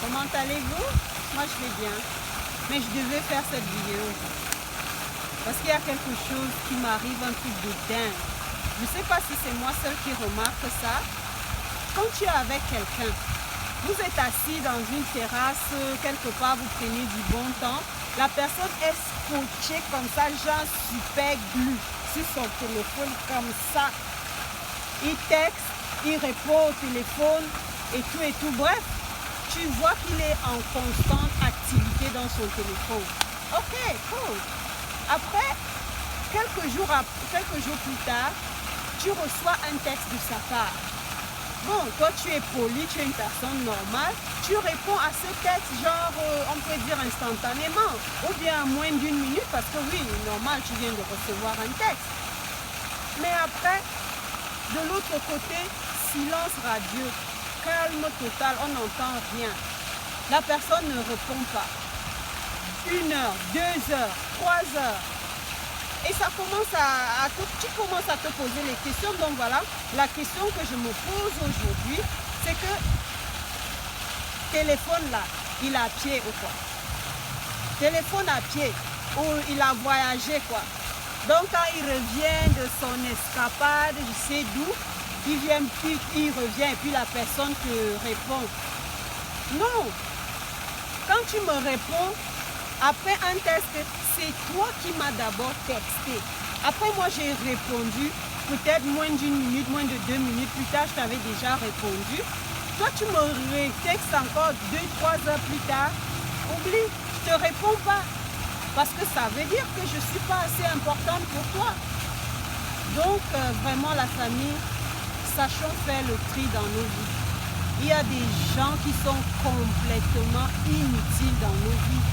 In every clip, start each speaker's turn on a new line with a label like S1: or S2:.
S1: Comment allez-vous? Moi je vais bien. Mais je devais faire cette vidéo. Parce qu'il y a quelque chose qui m'arrive, un truc de dingue. Je ne sais pas si c'est moi seul qui remarque ça. Quand tu es avec quelqu'un, vous êtes assis dans une terrasse, quelque part, vous prenez du bon temps. La personne est scotchée comme ça, genre super glue, sur son téléphone comme ça. Il texte, il répond au téléphone et tout. Bref, tu vois qu'il est en constante activité dans son téléphone. Ok, cool. Après, quelques jours plus tard, tu reçois un texte de sa part. Bon, toi tu es poli, tu es une personne normale, tu réponds à ce texte genre, on peut dire instantanément, ou bien en moins d'une minute, parce que oui, normal, tu viens de recevoir un texte. Mais après, de l'autre côté, silence radieux, calme total, on n'entend rien. La personne ne répond pas. 1 heure, 2 heures, 3 heures. Et ça commence tu commences à te poser les questions. Donc voilà, la question que je me pose aujourd'hui, c'est que téléphone là, il est à pied ou quoi? Téléphone à pied, ou il a voyagé quoi? Donc quand il revient de son escapade, je sais d'où, il revient et puis la personne te répond. Non, quand tu me réponds, après un test, c'est toi qui m'as d'abord texté. Après moi j'ai répondu, peut-être moins d'1 minute, moins de 2 minutes plus tard, je t'avais déjà répondu. Toi tu me retextes encore 2-3 heures plus tard. Oublie, je ne te réponds pas. Parce que ça veut dire que je ne suis pas assez importante pour toi. Donc vraiment la famille, sachons faire le tri dans nos vies. Il y a des gens qui sont complètement inutiles dans nos vies.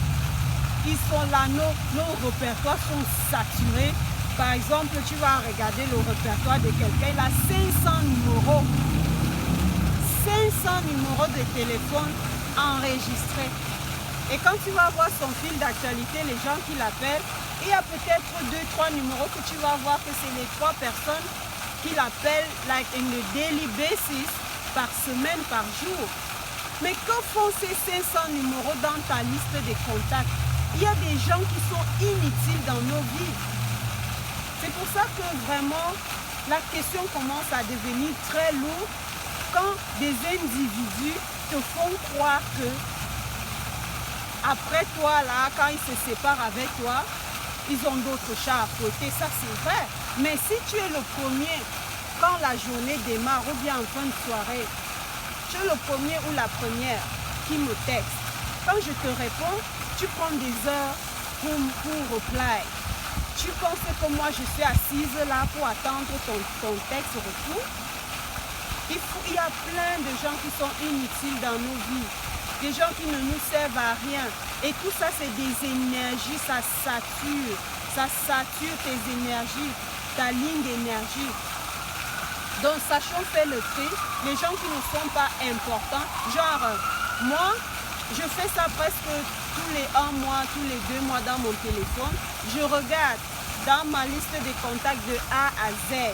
S1: Ils sont là, nos répertoires sont saturés. Par exemple, tu vas regarder le répertoire de quelqu'un, il a 500 numéros. 500 numéros de téléphone enregistrés. Et quand tu vas voir son fil d'actualité, les gens qui l'appellent, il y a peut-être 2-3 numéros que tu vas voir que c'est les 3 personnes qui l'appellent like in a daily basis, par semaine, par jour. Mais que font ces 500 numéros dans ta liste de contacts? Il y a des gens qui sont inutiles dans nos vies. C'est pour ça que vraiment, la question commence à devenir très lourde quand des individus te font croire que après toi, là, quand ils se séparent avec toi, ils ont d'autres chats à fouetter. Ça, c'est vrai. Mais si tu es le premier, quand la journée démarre ou bien en fin de soirée, tu es le premier ou la première qui me texte. Quand je te réponds, tu prends des heures pour reply. Tu penses que moi je suis assise là pour attendre ton texte retour? Il y a plein de gens qui sont inutiles dans nos vies. Des gens qui ne nous servent à rien. Et tout ça c'est des énergies, ça sature tes énergies, ta ligne d'énergie. Donc sachons faire le tri. Les gens qui ne sont pas importants, genre moi, je fais ça presque tous les 1 mois, tous les 2 mois dans mon téléphone. Je regarde dans ma liste de contacts de A à Z.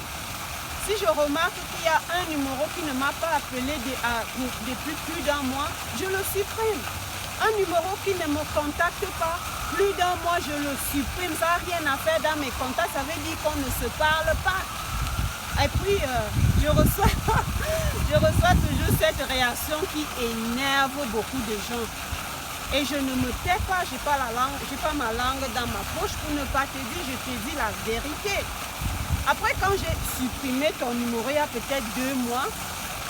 S1: Si je remarque qu'il y a un numéro qui ne m'a pas appelé depuis plus d'1 mois, je le supprime. Un numéro qui ne me contacte pas plus d'1 mois, je le supprime. Ça n'a rien à faire dans mes contacts, ça veut dire qu'on ne se parle pas. Et puis, je reçois toujours cette réaction qui énerve beaucoup de gens. Et je ne me tais pas, je n'ai pas ma langue dans ma poche pour ne pas te dire, je te dis la vérité. Après, quand j'ai supprimé ton numéro il y a peut-être 2 mois,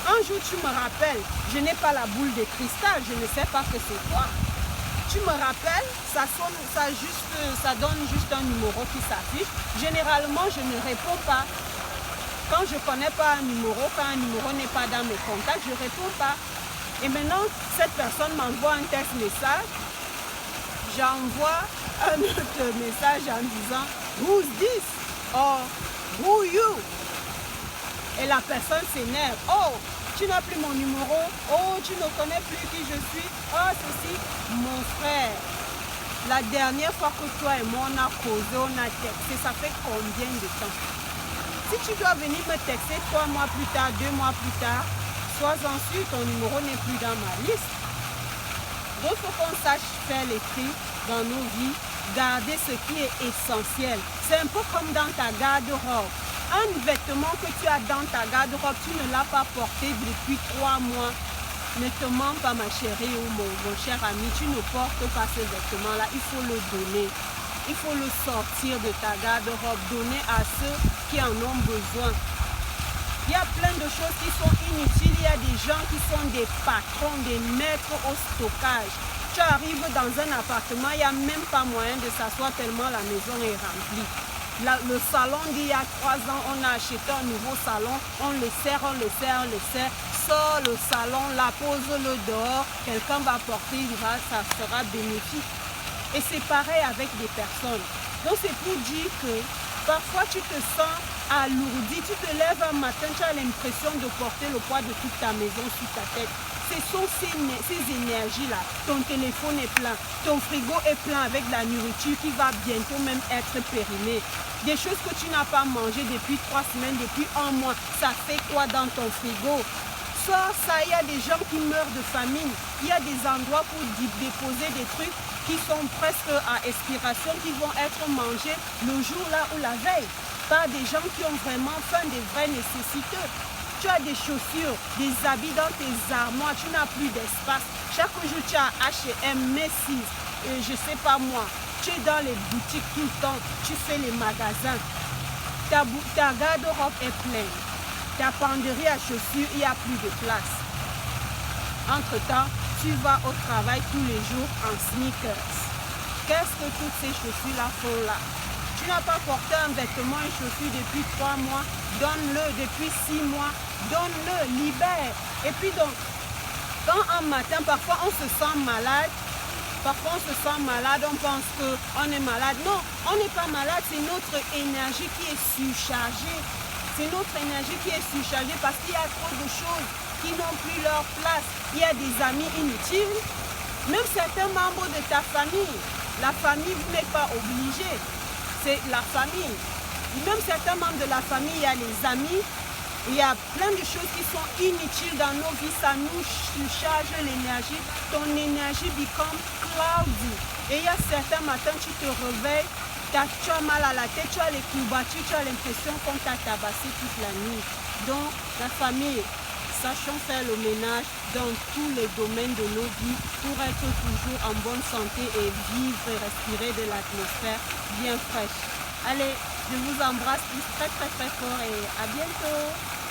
S1: un jour tu me rappelles, je n'ai pas la boule de cristal, je ne sais pas que c'est toi. Tu me rappelles, ça donne juste un numéro qui s'affiche. Généralement, je ne réponds pas. Quand je ne connais pas un numéro, quand un numéro n'est pas dans mes contacts, je ne réponds pas. Et maintenant, cette personne m'envoie un texte message. J'envoie un autre message en disant « Who's this? » or « Who you? » Et la personne s'énerve. « Oh, tu n'as plus mon numéro. Oh, tu ne connais plus qui je suis. Oh, ceci. » Mon frère, la dernière fois que toi et moi on a causé, on a texté, ça fait combien de temps? Si tu dois venir me texter 3 mois plus tard, 2 mois plus tard, sois-en sûr, ton numéro n'est plus dans ma liste. Donc il faut qu'on sache faire les tri dans nos vies, garder ce qui est essentiel. C'est un peu comme dans ta garde-robe. Un vêtement que tu as dans ta garde-robe, tu ne l'as pas porté depuis 3 mois. Ne te mens pas ma chérie ou mon cher ami, tu ne portes pas ce vêtement-là, il faut le donner. Il faut le sortir de ta garde-robe, donner à ceux qui en ont besoin. Il y a plein de choses qui sont inutiles, il y a des gens qui sont des patrons, des maîtres au stockage. Tu arrives dans un appartement, il n'y a même pas moyen de s'asseoir tellement la maison est remplie. Le salon d'il y a 3 ans, on a acheté un nouveau salon, on le serre, on le serre, on le serre, sort le salon, la pose-le dehors, quelqu'un va porter, ça sera bénéfique. Et c'est pareil avec des personnes. Donc c'est pour dire que parfois tu te sens alourdi, tu te lèves un matin, tu as l'impression de porter le poids de toute ta maison sur ta tête. Ce sont ces énergies-là. Ton téléphone est plein, ton frigo est plein avec de la nourriture qui va bientôt même être périmée. Des choses que tu n'as pas mangé depuis 3 semaines, depuis 1 mois, ça fait quoi dans ton frigo? Ça, il y a des gens qui meurent de famine. Il y a des endroits pour déposer des trucs qui sont presque à expiration, qui vont être mangés le jour là ou la veille par des gens qui ont vraiment faim, des vraies nécessités. Tu as des chaussures, des habits dans tes armoires, tu n'as plus d'espace. Chaque jour, tu as H&M, Macy's, je sais pas moi. Tu es dans les boutiques tout le temps, tu fais les magasins. Ta garde-robe est pleine. Ta penderie à chaussures, il n'y a plus de place. Entre-temps, tu vas au travail tous les jours en sneakers. Qu'est-ce que toutes ces chaussures-là font là? Tu n'as pas porté un vêtement, une chaussure depuis 3 mois, donne-le. Depuis 6 mois, donne-le, libère. Et puis donc, quand un matin, parfois on se sent malade, on pense qu'on est malade. Non, on n'est pas malade, c'est notre énergie qui est surchargée. C'est notre énergie qui est surchargée parce qu'il y a trop de choses qui n'ont plus leur place. Il y a des amis inutiles, même certains membres de ta famille. La famille, vous n'êtes pas obligé, c'est la famille. Même certains membres de la famille, il y a les amis, il y a plein de choses qui sont inutiles dans nos vies, ça nous surcharge l'énergie. Ton énergie become cloudy. Et il y a certains matins, tu te réveilles, tu as mal à la tête, tu as les courbatures, tu as l'impression qu'on t'a tabassé toute la nuit. Donc, la famille, sachons faire le ménage dans tous les domaines de nos vies pour être toujours en bonne santé et vivre et respirer de l'atmosphère bien fraîche. Allez, je vous embrasse très très très fort et à bientôt.